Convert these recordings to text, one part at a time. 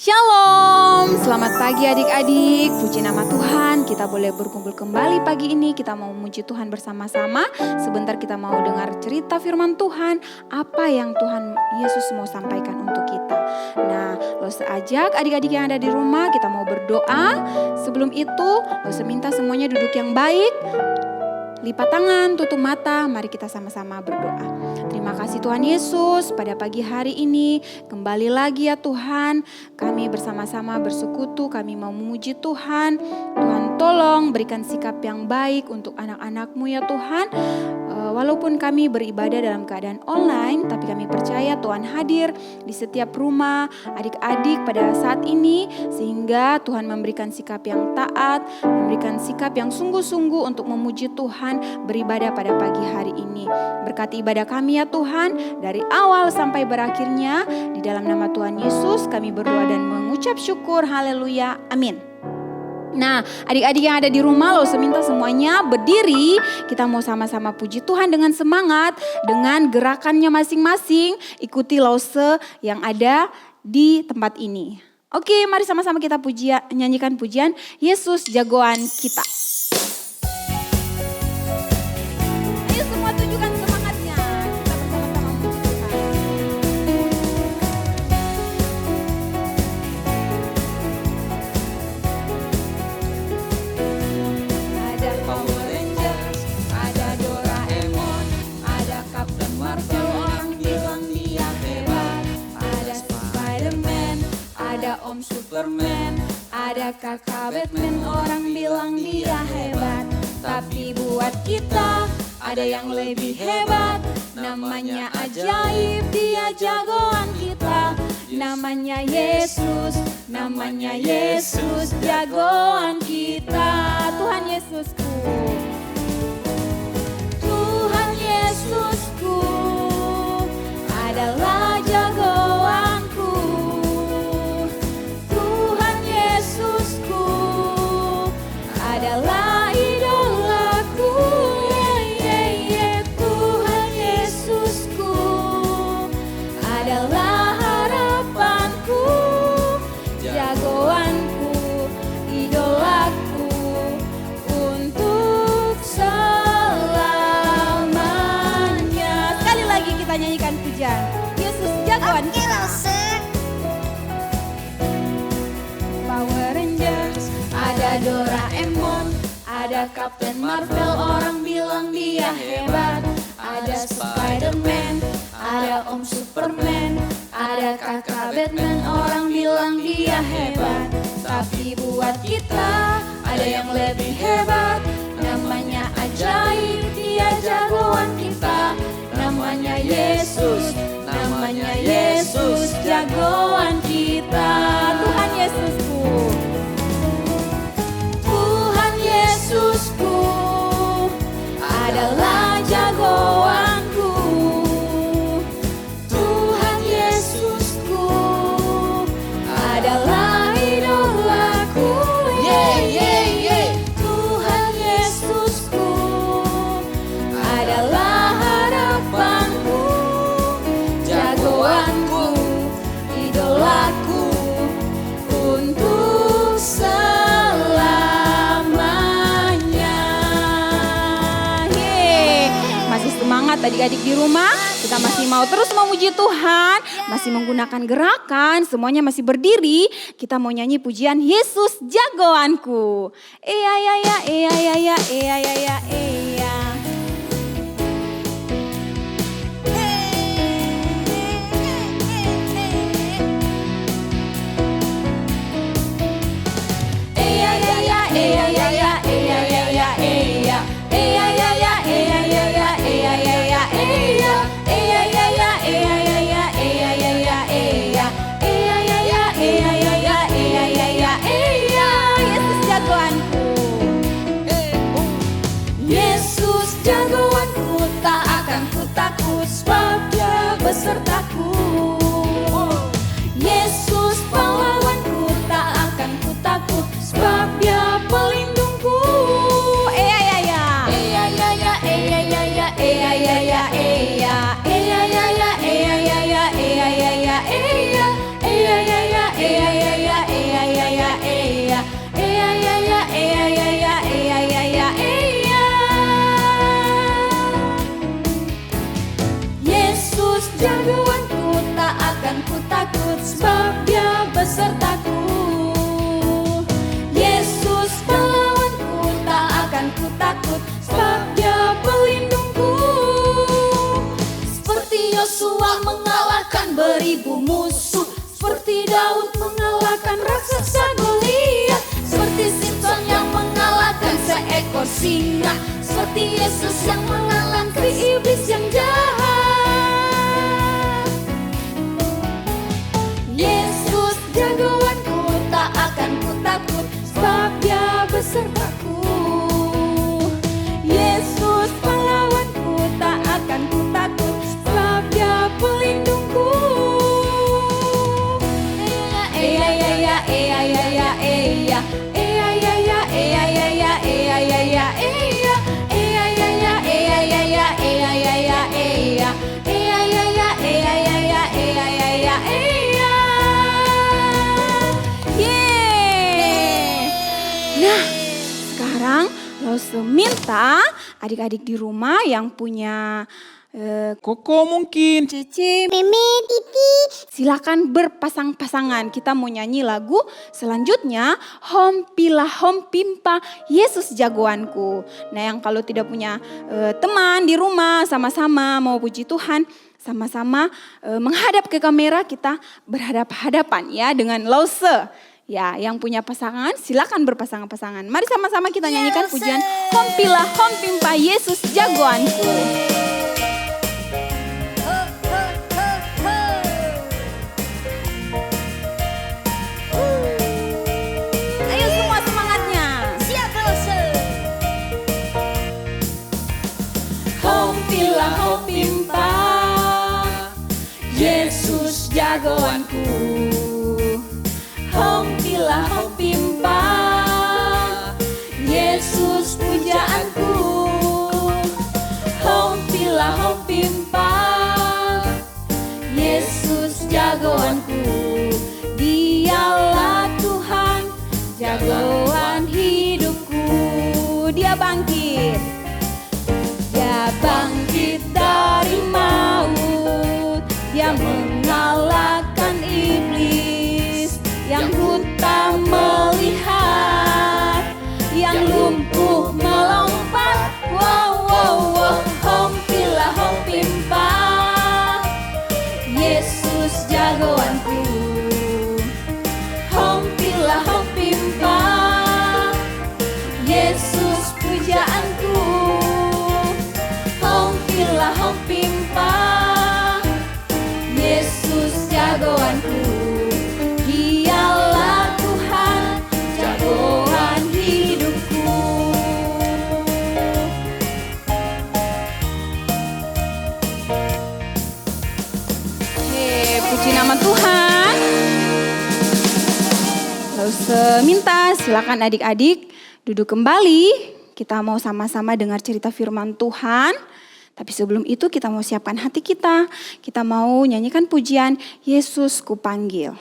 Shalom, selamat pagi adik-adik, puji nama Tuhan, kita boleh berkumpul kembali pagi ini, kita mau memuji Tuhan bersama-sama. Sebentar kita mau dengar cerita firman Tuhan, apa yang Tuhan Yesus mau sampaikan untuk kita. Nah, lo seajak adik-adik yang ada di rumah, kita mau berdoa. Sebelum itu, lo seminta semuanya duduk yang baik. Lipat tangan, tutup mata, mari kita sama-sama berdoa. Terima kasih Tuhan Yesus, pada pagi hari ini kembali lagi ya Tuhan. Kami bersama-sama bersekutu, kami mau memuji Tuhan. Tuhan tolong berikan sikap yang baik untuk anak-anak-Mu ya Tuhan. Walaupun kami beribadah dalam keadaan online, tapi kami percaya Tuhan hadir di setiap rumah adik-adik pada saat ini. Sehingga Tuhan memberikan sikap yang taat, memberikan sikap yang sungguh-sungguh untuk memuji Tuhan, beribadah pada pagi hari ini. Berkati ibadah kami ya Tuhan, dari awal sampai berakhirnya. Di dalam nama Tuhan Yesus kami berdoa dan mengucap syukur, haleluya, amin. Nah, adik-adik yang ada di rumah, lo seminta semuanya berdiri. Kita mau sama-sama puji Tuhan dengan semangat, dengan gerakannya masing-masing. Ikuti lause yang ada di tempat ini. Oke, mari sama-sama kita nyanyikan pujian Yesus jagoan kita. Ayo semua tunjukkan semangatnya. Kita bersama-sama puji Tuhan. Ada Power Rangers, ada Doraemon, ada Captain Marvel, orang bilang dia hebat. Ada Spider-Man, ada Om Superman, ada Kakak Batman, orang bilang dia hebat. Tapi buat kita ada yang lebih hebat, namanya ajaib, dia jagoan kita. Namanya Yesus, jagoan kita. Tuhan Yesusku, Tuhan Yesusku adalah jagoanku. Tuhan Yesusku adalah idolaku. Tuhan Yesusku adalah harapanku, jagoanku, idolaku untuk selamanya. Sekali lagi kita nyanyikan pujian Yesus jagoan kita. Power Rangers, ada Doraemon, ada Captain Marvel, orang bilang dia hebat. Ada Spider-Man, ada Om Superman, ada Kakak Batman, orang bilang dia hebat. Tapi buat kita ada yang lebih hebat, namanya ajaib, dia jagoan kita. Namanya Yesus, jagoan kita. Tuhan Yesusku, Tuhan Yesusku adalah jagoanku. Tuhan Yesusku adalah idolaku. Tuhan Yesusku adalah harapanku, jagoanku, idolaku untuk selamanya. Masih semangat adik-adik di rumah? Kita masih mau terus memuji Tuhan, masih menggunakan gerakan, semuanya masih berdiri. Kita mau nyanyi pujian Yesus jagoanku. Iya ya ya, iya ya ya, iya ya ya, iya. menipu musuh, seperti Daud mengalahkan raksasa Goliat, seperti Simpson yang mengalahkan seekor singa, seperti Yesus yang mengalahkan iblis yang jahat. Yesus jagoanku, tak akan ku takut, sebab Dia besertaku. Yesus pahlawanku, tak akan ku takut, sebab Dia pelindungku. Eya ya ya, eya ya ya, eya, eya ya ya, eya ya ya, eya ya ya, eya, eya ya ya, eya ya ya, eya ya ya, eya, eya ya ya, eya ya ya, eya ya ya, eya. Yeay. Nah, sekarang Lause minta adik-adik di rumah yang punya Koko mungkin. Cici, Mimi, Titi. silakan berpasang-pasangan. Kita mau nyanyi lagu selanjutnya, Hompilah Hompimpa Yesus Jagoanku. Nah, yang kalau tidak punya teman di rumah sama-sama mau puji Tuhan, sama-sama menghadap ke kamera, kita berhadap-hadapan ya dengan Lause. Ya, yang punya pasangan silakan berpasangan-pasangan. Mari sama-sama kita nyanyikan pujian Hompilah Hompimpa Yesus Jagoanku. Ayo semua semangatnya. Siap, Lause. Hompilah Hompimpa Yesus jagoanku. Hompilah Hompimpa Yesus pujaanku. Hompilah Hompimpa Yesus jagoanku. Dialah Tuhan jagoan hidupku. Dia bangkit. Dia bangkit dari maut. Dia mengalahkan iblis yang buta melihat, yang lumpuh melompat. Wow, wow, wow. Hompilah Hompimpa Yesus jagoanku. Hompilah Hompimpa Yesus pujaanku. Hompilah Hompimpa Yesus jagoanku. Dialah Tuhan jagoan hidupku. Puji nama Tuhan. Lause minta silakan adik-adik duduk kembali. Kita mau sama-sama dengar cerita firman Tuhan. Tapi sebelum itu kita mau siapkan hati kita. Kita mau nyanyikan pujian Yesus Kupanggil.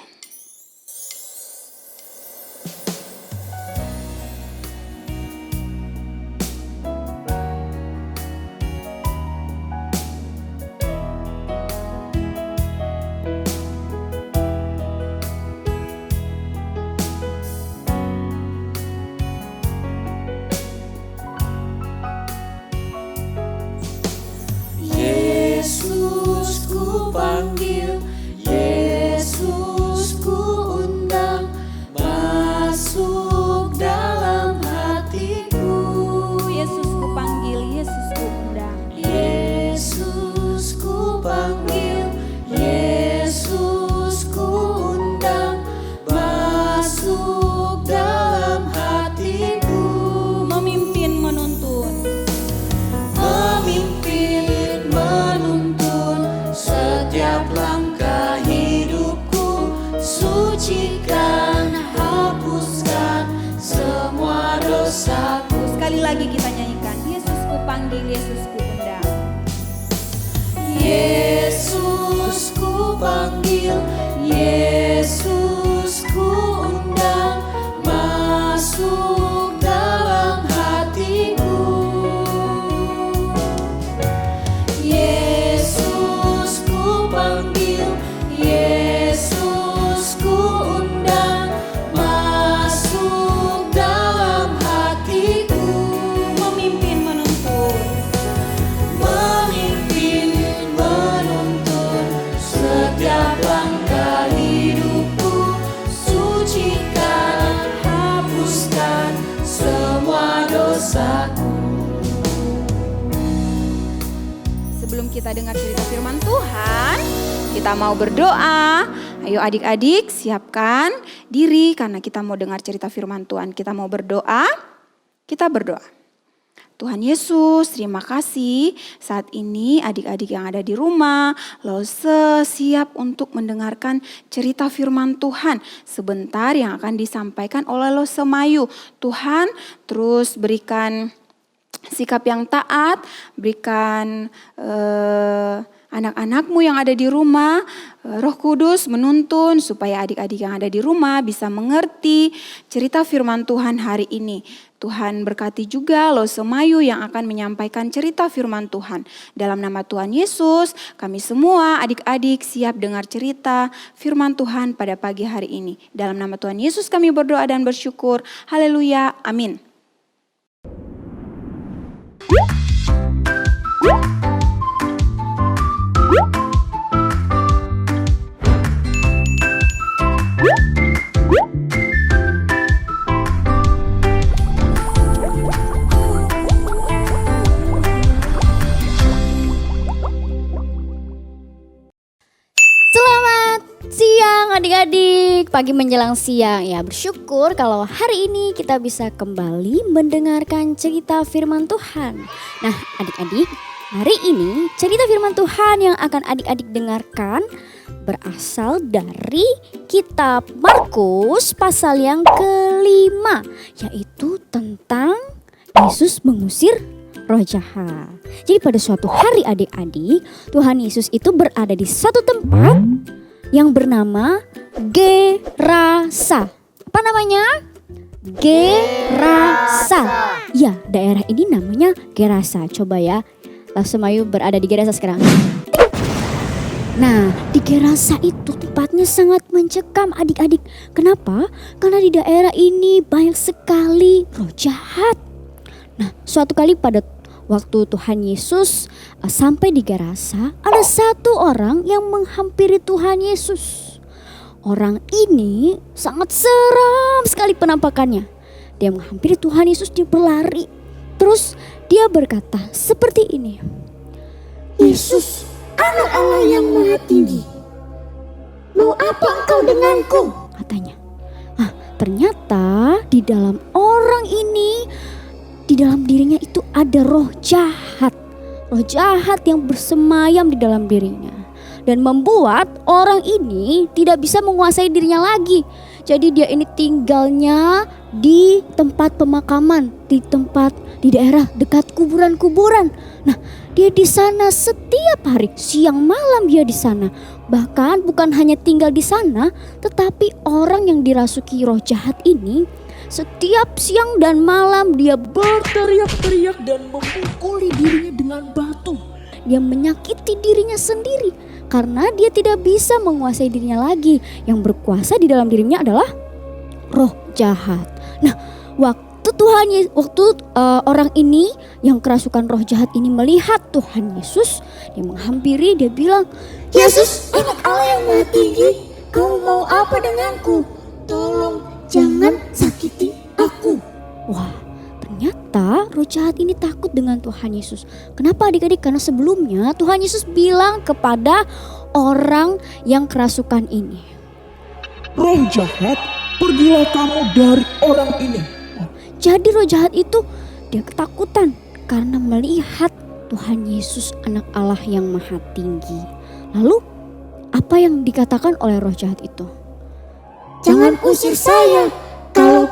Yesus ku panggil, Yesus ku undang, masuk dalam hatiku. Yesus ku panggil, Yesus ku undang. Yesus ku panggil, Yesus ku undang, masuk dalam hatiku. Memimpin menuntun. Memimpin menuntun setiap langkah hidupku, sucikan, hapuskan semua dosaku. Sekali lagi kita nyanyikan, Yesus ku panggil, Yesus ku undang. Yesus ku panggil, Yesus ku undang, masuk dalam hatiku. Yesus ku panggil, Yesus ku undang, masuk dalam hatiku. Memimpin menuntun. Memimpin menuntun setiap langkah sebelum kita dengar cerita firman Tuhan, kita mau berdoa. Ayo adik-adik siapkan diri karena kita mau dengar cerita firman Tuhan. Kita mau berdoa, kita berdoa. Tuhan Yesus, terima kasih saat ini adik-adik yang ada di rumah, Lose siap untuk mendengarkan cerita firman Tuhan sebentar yang akan disampaikan oleh Lose Mayu. Tuhan terus berikan sikap yang taat, berikan anak-anakmu yang ada di rumah, Roh Kudus menuntun supaya adik-adik yang ada di rumah bisa mengerti cerita firman Tuhan hari ini. Tuhan berkati juga Lose Mayu yang akan menyampaikan cerita firman Tuhan. Dalam nama Tuhan Yesus, kami semua adik-adik siap dengar cerita firman Tuhan pada pagi hari ini. Dalam nama Tuhan Yesus kami berdoa dan bersyukur. Haleluya, amin. Selamat siang adik-adik, pagi menjelang siang ya. Bersyukur kalau hari ini kita bisa kembali mendengarkan cerita firman Tuhan. Nah adik-adik, hari ini cerita firman Tuhan yang akan adik-adik dengarkan berasal dari kitab Markus pasal yang kelima, yaitu tentang Yesus mengusir roh jahat. Jadi pada suatu hari adik-adik, Tuhan Yesus itu berada di satu tempat yang bernama Gerasa. Apa namanya? Gerasa. Ya, daerah ini namanya Gerasa. Coba ya, Lose Mayu berada di Gerasa sekarang. Nah, di Gerasa itu tempatnya sangat mencekam adik-adik. Kenapa? Karena di daerah ini banyak sekali roh jahat. Nah, suatu kali pada waktu Tuhan Yesus sampai di Gerasa, ada satu orang yang menghampiri Tuhan Yesus. Orang ini sangat seram sekali penampakannya. Dia menghampiri Tuhan Yesus, dia berlari. Terus dia berkata seperti ini. Yesus, Anak Allah yang Maha Tinggi, mau apa engkau denganku? Katanya. Ternyata di dalam orang ini, di dalam dirinya itu ada roh jahat. Roh jahat yang bersemayam di dalam dirinya. Dan membuat orang ini tidak bisa menguasai dirinya lagi. Jadi dia ini tinggalnya di tempat pemakaman, di daerah dekat kuburan-kuburan. Nah, dia di sana setiap hari, siang malam dia di sana. Bahkan bukan hanya tinggal di sana, tetapi orang yang dirasuki roh jahat ini setiap siang dan malam dia Berteriak-teriak dan memukuli dirinya dengan batu. Dia menyakiti dirinya sendiri karena dia tidak bisa menguasai dirinya lagi. Yang berkuasa di dalam dirinya adalah roh jahat. Nah, waktu orang ini yang kerasukan roh jahat ini melihat Tuhan Yesus, dia menghampiri, dia bilang, Yesus, Anak Allah yang Maha Tinggi, kau mau apa denganku? Tolong jangan sakiti aku. wah, ternyata roh jahat ini takut dengan Tuhan Yesus. Kenapa adik-adik? Karena sebelumnya Tuhan Yesus bilang kepada orang yang kerasukan ini, Roh jahat, pergilah kamu dari orang ini. jadi roh jahat itu dia ketakutan karena melihat Tuhan Yesus Anak Allah yang Maha Tinggi. Lalu apa yang dikatakan oleh roh jahat itu? Jangan usir saya. Kalau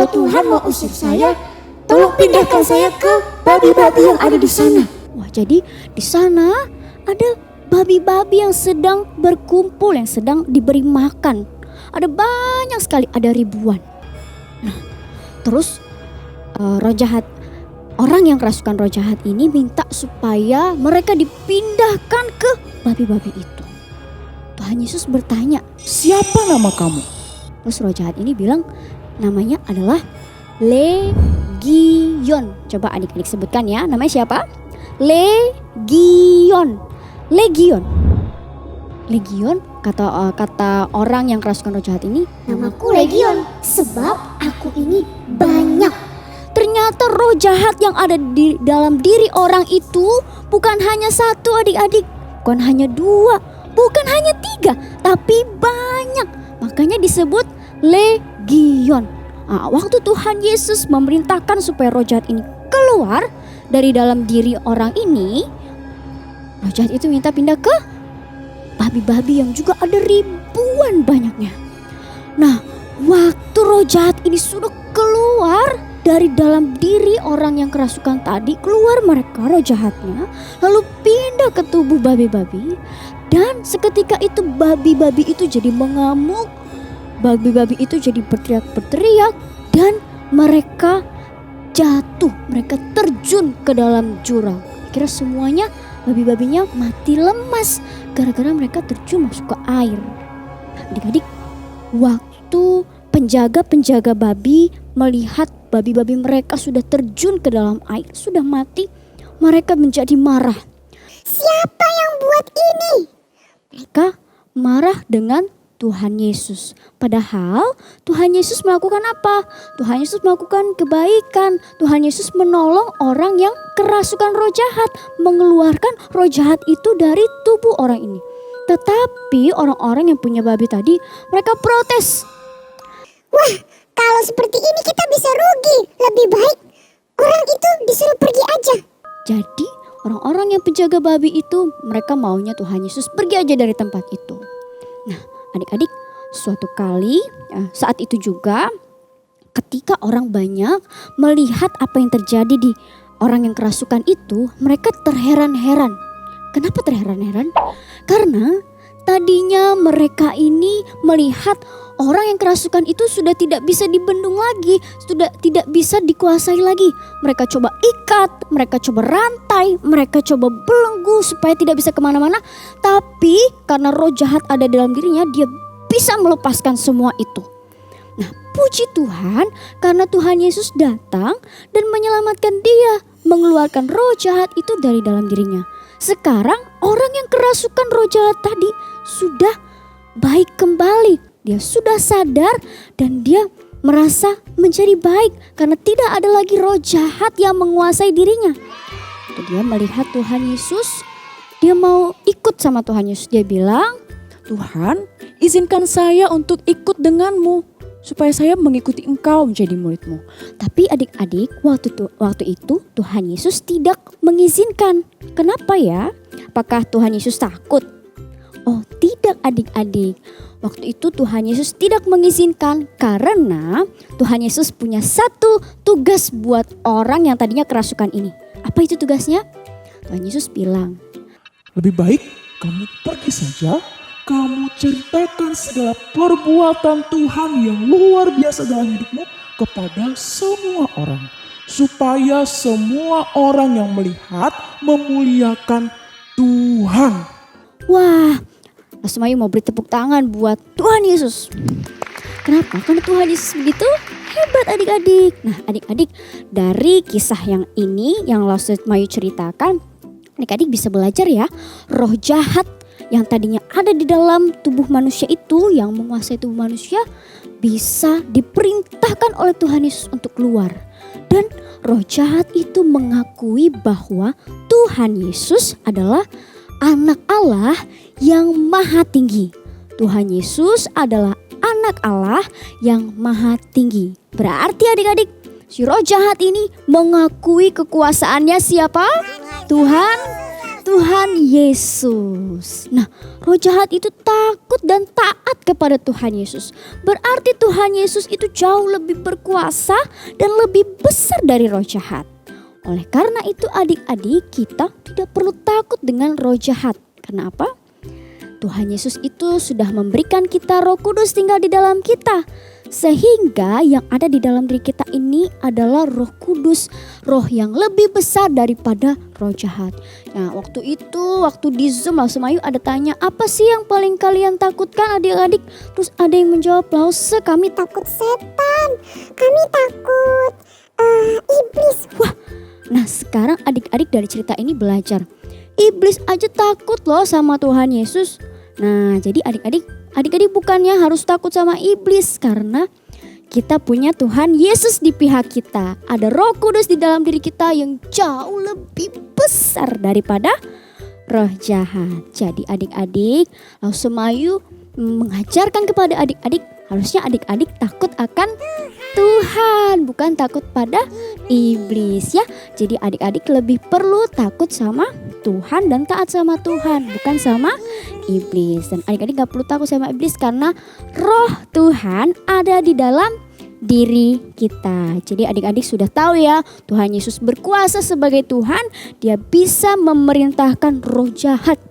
Tuhan mau usir saya, tolong pindahkan saya ke babi-babi yang ada di sana. Wah, jadi di sana ada babi-babi yang sedang berkumpul, yang sedang diberi makan. Ada banyak sekali, ada ribuan. Nah, terus roh jahat, orang yang kerasukan roh jahat ini minta supaya mereka dipindahkan ke babi-babi itu. Tuhan Yesus bertanya, Siapa nama kamu? terus roh jahat ini bilang namanya adalah Legion. Coba adik-adik sebutkan ya, namanya siapa? Legion. Legion kata orang yang kerasukan roh jahat ini, Namaku Legion, sebab aku ini banyak. ternyata ternyata roh jahat yang ada di dalam diri orang itu bukan hanya satu adik-adik, bukan hanya dua, bukan hanya tiga, tapi banyak. Makanya disebut legion. Nah, waktu Tuhan Yesus memerintahkan supaya roh jahat ini keluar dari dalam diri orang ini, roh jahat itu minta pindah ke babi-babi yang juga ada ribuan banyaknya. Nah, waktu roh jahat ini sudah keluar dari dalam diri orang yang kerasukan tadi, keluar mereka roh jahatnya, lalu pindah ke tubuh babi-babi. Dan seketika itu babi-babi itu jadi mengamuk, babi-babi itu jadi berteriak-berteriak, dan mereka jatuh, mereka terjun ke dalam jurang. Kira semuanya babi-babinya mati lemas gara-gara mereka terjun masuk ke air. Adik-adik, waktu penjaga-penjaga babi melihat babi-babi mereka sudah terjun ke dalam air, sudah mati, mereka menjadi marah. Siapa yang buat ini? Mereka marah dengan Tuhan Yesus. Padahal Tuhan Yesus melakukan apa? Tuhan Yesus melakukan kebaikan. Tuhan Yesus menolong orang yang kerasukan roh jahat, mengeluarkan roh jahat itu dari tubuh orang ini. Tetapi orang-orang yang punya babi tadi, mereka protes. Wah, kalau seperti ini kita bisa rugi. Lebih baik orang itu disuruh pergi aja. Jadi orang-orang yang penjaga babi itu, mereka maunya Tuhan Yesus pergi aja dari tempat itu. Nah, adik-adik, suatu kali saat itu juga ketika orang banyak melihat apa yang terjadi di orang yang kerasukan itu, mereka terheran-heran. Kenapa terheran-heran? Karena tadinya mereka ini melihat orang yang kerasukan itu sudah tidak bisa dibendung lagi, sudah tidak bisa dikuasai lagi. Mereka coba ikat, mereka coba rantai, mereka coba belenggu supaya tidak bisa kemana-mana. Tapi karena roh jahat ada dalam dirinya, dia bisa melepaskan semua itu. Nah, puji Tuhan karena Tuhan Yesus datang dan menyelamatkan dia, mengeluarkan roh jahat itu dari dalam dirinya. Sekarang orang yang kerasukan roh jahat tadi sudah baik kembali. Dia sudah sadar dan dia merasa menjadi baik karena tidak ada lagi roh jahat yang menguasai dirinya. Dia melihat Tuhan Yesus, dia mau ikut sama Tuhan Yesus. Dia bilang, Tuhan, izinkan saya untuk ikut denganmu supaya saya mengikuti engkau menjadi muridmu. tapi adik-adik waktu itu Tuhan Yesus tidak mengizinkan. Kenapa ya? Apakah Tuhan Yesus takut? Oh tidak adik-adik. Waktu itu Tuhan Yesus tidak mengizinkan karena Tuhan Yesus punya satu tugas buat orang yang tadinya kerasukan ini. Apa itu tugasnya? Tuhan Yesus bilang, Lebih baik kamu pergi saja, kamu ceritakan segala perbuatan Tuhan yang luar biasa dalam hidupmu kepada semua orang. Supaya semua orang yang melihat memuliakan Tuhan. wah, Asmayu mau beri tepuk tangan buat Tuhan Yesus. Kenapa? Karena Tuhan Yesus begitu hebat adik-adik. Nah adik-adik, dari kisah yang ini yang Asmayu ceritakan, adik-adik bisa belajar ya, roh jahat yang tadinya ada di dalam tubuh manusia itu, yang menguasai tubuh manusia, bisa diperintahkan oleh Tuhan Yesus untuk keluar. Dan roh jahat itu mengakui bahwa Tuhan Yesus adalah anak Allah yang maha tinggi. Tuhan Yesus adalah anak Allah yang maha tinggi. Berarti adik-adik, si roh jahat ini mengakui kekuasaannya siapa? Tuhan Yesus. Nah, roh jahat itu takut dan taat kepada Tuhan Yesus. Berarti Tuhan Yesus itu jauh lebih berkuasa dan lebih besar dari roh jahat. Oleh karena itu adik-adik, kita tidak perlu takut dengan roh jahat. Kenapa? Tuhan Yesus itu sudah memberikan kita Roh Kudus tinggal di dalam kita. Sehingga yang ada di dalam diri kita ini adalah Roh Kudus, roh yang lebih besar daripada roh jahat. Nah, waktu di Zoom Asmayu ada tanya, apa sih yang paling kalian takutkan adik-adik? Terus ada yang menjawab, Lause, kami takut Setan, kami takut iblis. Wah, nah sekarang adik-adik dari cerita ini belajar. Iblis aja takut loh sama Tuhan Yesus. Nah jadi adik-adik bukannya harus takut sama iblis, karena Kita punya Tuhan Yesus di pihak kita. Ada Roh Kudus di dalam diri kita yang jauh lebih besar daripada roh jahat. Jadi adik-adik, langsung Semayu mengajarkan kepada adik-adik, harusnya adik-adik takut akan Tuhan, bukan takut pada iblis ya. Jadi adik-adik lebih perlu takut sama Tuhan dan taat sama Tuhan, bukan sama iblis. Dan adik-adik gak perlu takut sama iblis karena roh Tuhan ada di dalam diri kita. Jadi adik-adik sudah tahu ya, Tuhan Yesus berkuasa sebagai Tuhan. Dia bisa memerintahkan roh jahat.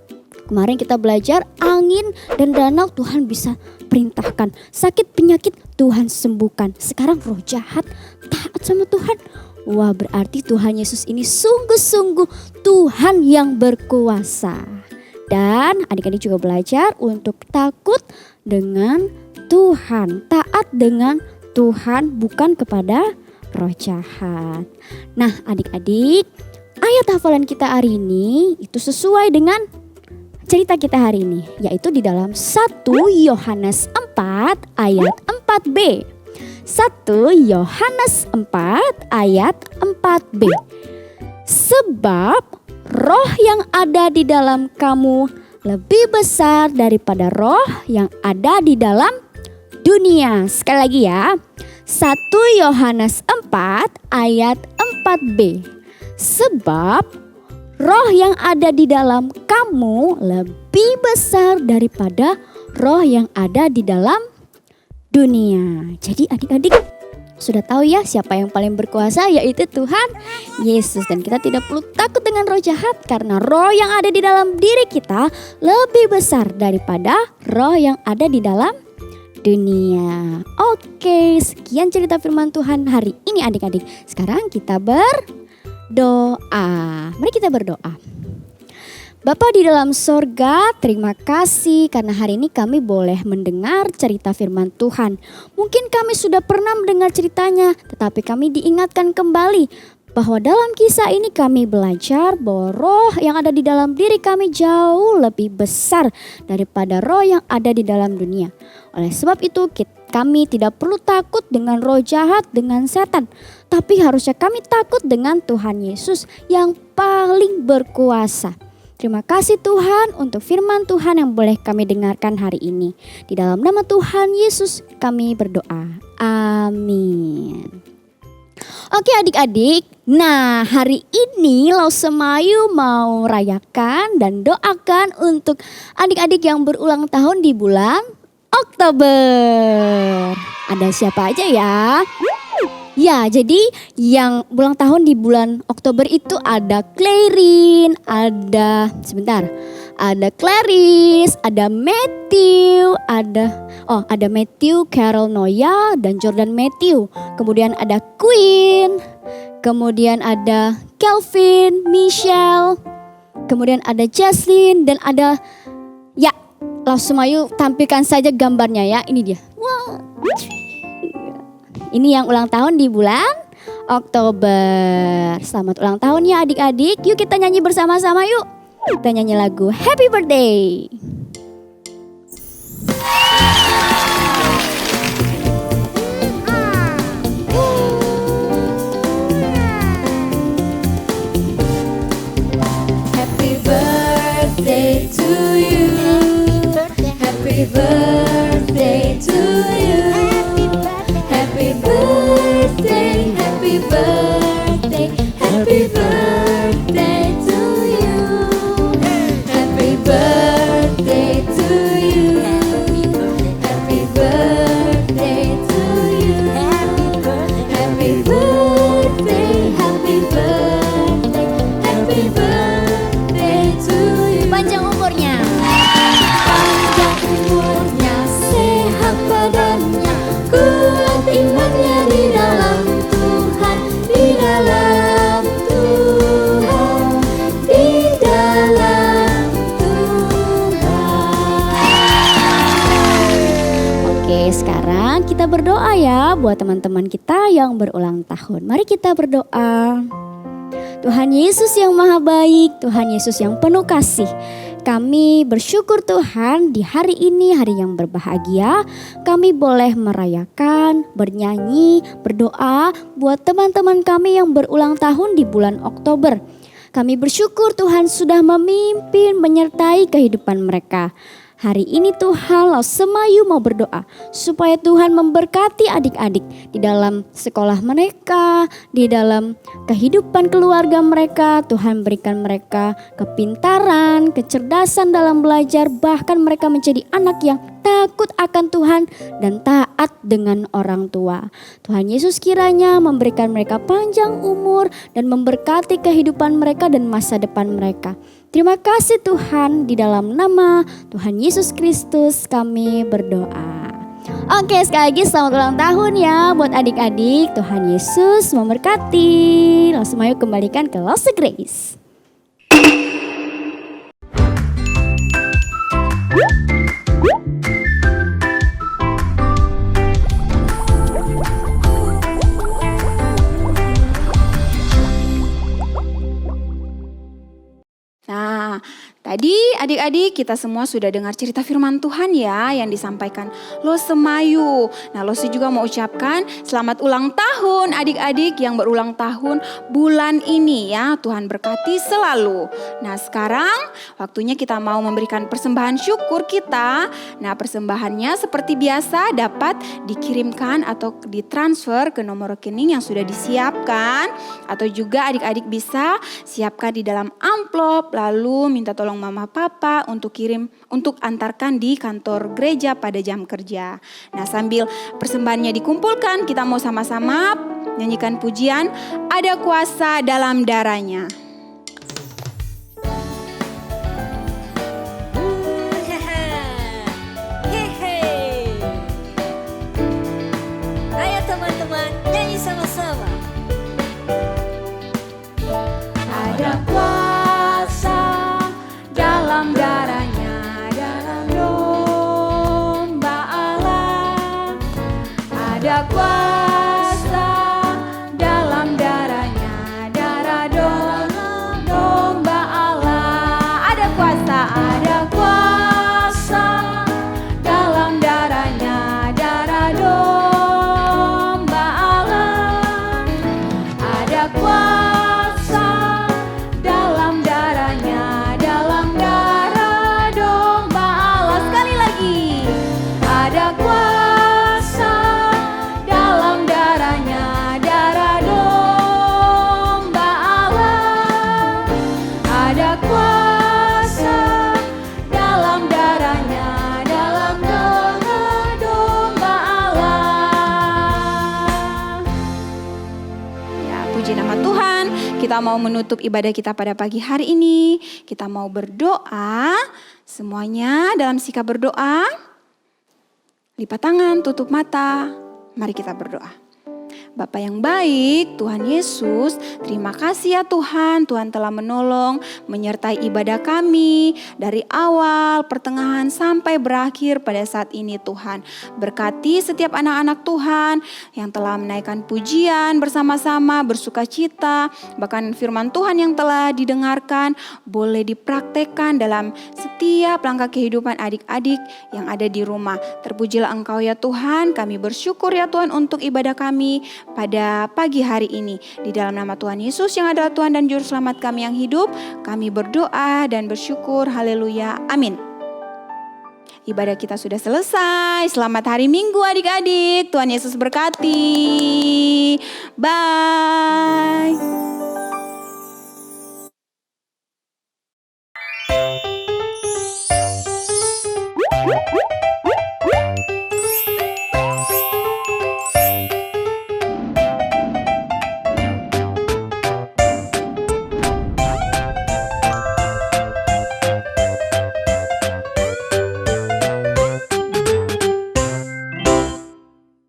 Kemarin kita belajar angin dan danau Tuhan bisa perintahkan. Sakit penyakit Tuhan sembuhkan. Sekarang roh jahat taat sama Tuhan. Wah, berarti Tuhan Yesus ini sungguh-sungguh Tuhan yang berkuasa. Dan adik-adik juga belajar untuk takut dengan Tuhan. Taat dengan Tuhan, bukan kepada roh jahat. Nah adik-adik, ayat hafalan kita hari ini itu sesuai dengan cerita kita hari ini, yaitu di dalam 1 Yohanes 4 ayat 4b. 1 Yohanes 4 ayat 4b. Sebab roh yang ada di dalam kamu lebih besar daripada roh yang ada di dalam dunia. Sekali lagi ya. 1 Yohanes 4 ayat 4b. Sebab roh yang ada di dalam kamu lebih besar daripada roh yang ada di dalam dunia. Jadi adik-adik sudah tahu ya siapa yang paling berkuasa, yaitu Tuhan Yesus. Dan kita tidak perlu takut dengan roh jahat karena roh yang ada di dalam diri kita lebih besar daripada roh yang ada di dalam dunia. Oke, sekian cerita firman Tuhan hari ini adik-adik. Sekarang kita berdoa. Mari kita berdoa. Bapa di dalam sorga, terima kasih karena hari ini kami boleh mendengar cerita firman Tuhan. Mungkin kami sudah pernah mendengar ceritanya, tetapi kami diingatkan kembali bahwa dalam kisah ini kami belajar bahwa roh yang ada di dalam diri kami jauh lebih besar daripada roh yang ada di dalam dunia. Oleh sebab itu kami tidak perlu takut dengan roh jahat, dengan setan. Tapi harusnya kami takut dengan Tuhan Yesus yang paling berkuasa. Terima kasih Tuhan untuk firman Tuhan yang boleh kami dengarkan hari ini. Di dalam nama Tuhan Yesus kami berdoa. Amin. Oke adik-adik, nah hari ini Lau Semayu mau rayakan dan doakan untuk adik-adik yang berulang tahun di bulan Oktober. Ada siapa aja ya? Ya, jadi yang ulang tahun di bulan Oktober itu ada Clarin, ada Clarice, ada Matthew, ada Matthew, Carol Noya, dan Jordan Matthew. Kemudian ada Queen, kemudian ada Kelvin, Michelle, kemudian ada Jaslyn, dan ada ya, Lau Semayu tampilkan saja gambarnya ya, ini dia. Wah. Ini yang ulang tahun di bulan Oktober. Selamat ulang tahun ya adik-adik. Yuk kita nyanyi bersama-sama yuk. Kita nyanyi lagu Happy Birthday. Happy birthday to you. Happy birthday to you. Happy birthday, happy birthday, happy birthday to you. Happy birthday to you. Happy birthday to you. Happy birthday, happy birthday, happy birthday to you. Panjang umurnya. Panjang umurnya, sehat badannya, kuat imannya di dalam Tuhan, di dalam Tuhan, di dalam Tuhan. Oke, sekarang kita berdoa ya buat teman-teman kita yang berulang tahun. Mari kita berdoa. Tuhan Yesus yang maha baik, Tuhan Yesus yang penuh kasih. kami bersyukur Tuhan di hari ini, hari yang berbahagia. Kami boleh merayakan, bernyanyi, berdoa buat teman-teman kami yang berulang tahun di bulan Oktober. Kami bersyukur Tuhan sudah memimpin, menyertai kehidupan mereka. Hari ini Tuhan, Laos Semayu mau berdoa supaya Tuhan memberkati adik-adik di dalam sekolah mereka, di dalam kehidupan keluarga mereka. Tuhan berikan mereka kepintaran, kecerdasan dalam belajar, bahkan mereka menjadi anak yang takut akan Tuhan dan taat dengan orang tua. Tuhan Yesus kiranya memberikan mereka panjang umur dan memberkati kehidupan mereka dan masa depan mereka. Terima kasih Tuhan, di dalam nama Tuhan Yesus Kristus kami berdoa. Oke, sekali lagi selamat ulang tahun ya buat adik-adik. Tuhan Yesus memberkati. Langsung ayo kembalikan ke Lost Grace. Nah, tadi adik-adik kita semua sudah dengar cerita firman Tuhan ya yang disampaikan Los Semayu. Nah, Losi juga mau ucapkan selamat ulang tahun adik-adik yang berulang tahun bulan ini ya. Tuhan berkati selalu. Nah, sekarang waktunya kita mau memberikan persembahan syukur kita. Nah, persembahannya seperti biasa dapat dikirimkan atau ditransfer ke nomor rekening yang sudah disiapkan. Atau juga adik-adik bisa siapkan di dalam amplop lalu minta tolong mama papa untuk antarkan di kantor gereja pada jam kerja. Nah, sambil persembahannya dikumpulkan, kita mau sama-sama nyanyikan pujian Ada Kuasa Dalam Darahnya. Ayo teman-teman nyanyi sama-sama. Ada kuasa dalam darahnya, dalam domba Allah. Ada kuasa dalam darahnya, darah domba Allah. Ada kuasa dalam darahnya, darah domba Allah. Ada kuasa dalam darahnya, dalam darah domba Allah. Sekali lagi. Ada kuasa dalam darahnya, darah domba Allah. Ada kuasa dalam darahnya, dalam darah domba Allah. Ya, puji nama Tuhan. Kita mau menutup ibadah kita pada pagi hari ini. Kita mau berdoa. Semuanya dalam sikap berdoa. Lipat tangan, tutup mata. Mari kita berdoa. Bapa yang baik, Tuhan Yesus, terima kasih ya Tuhan. Tuhan telah menolong, menyertai ibadah kami dari awal, pertengahan sampai berakhir pada saat ini Tuhan. Berkati setiap anak-anak Tuhan yang telah menaikkan pujian bersama-sama, bersuka cita. Bahkan firman Tuhan yang telah didengarkan boleh dipraktekkan dalam setiap langkah kehidupan adik-adik yang ada di rumah. Terpujilah Engkau ya Tuhan, kami bersyukur ya Tuhan untuk ibadah kami pada pagi hari ini. Di dalam nama Tuhan Yesus yang adalah Tuhan dan Juru Selamat kami yang hidup, kami berdoa dan bersyukur. Haleluya. Amin. Ibadah kita sudah selesai. Selamat hari Minggu adik-adik. Tuhan Yesus berkati. Bye.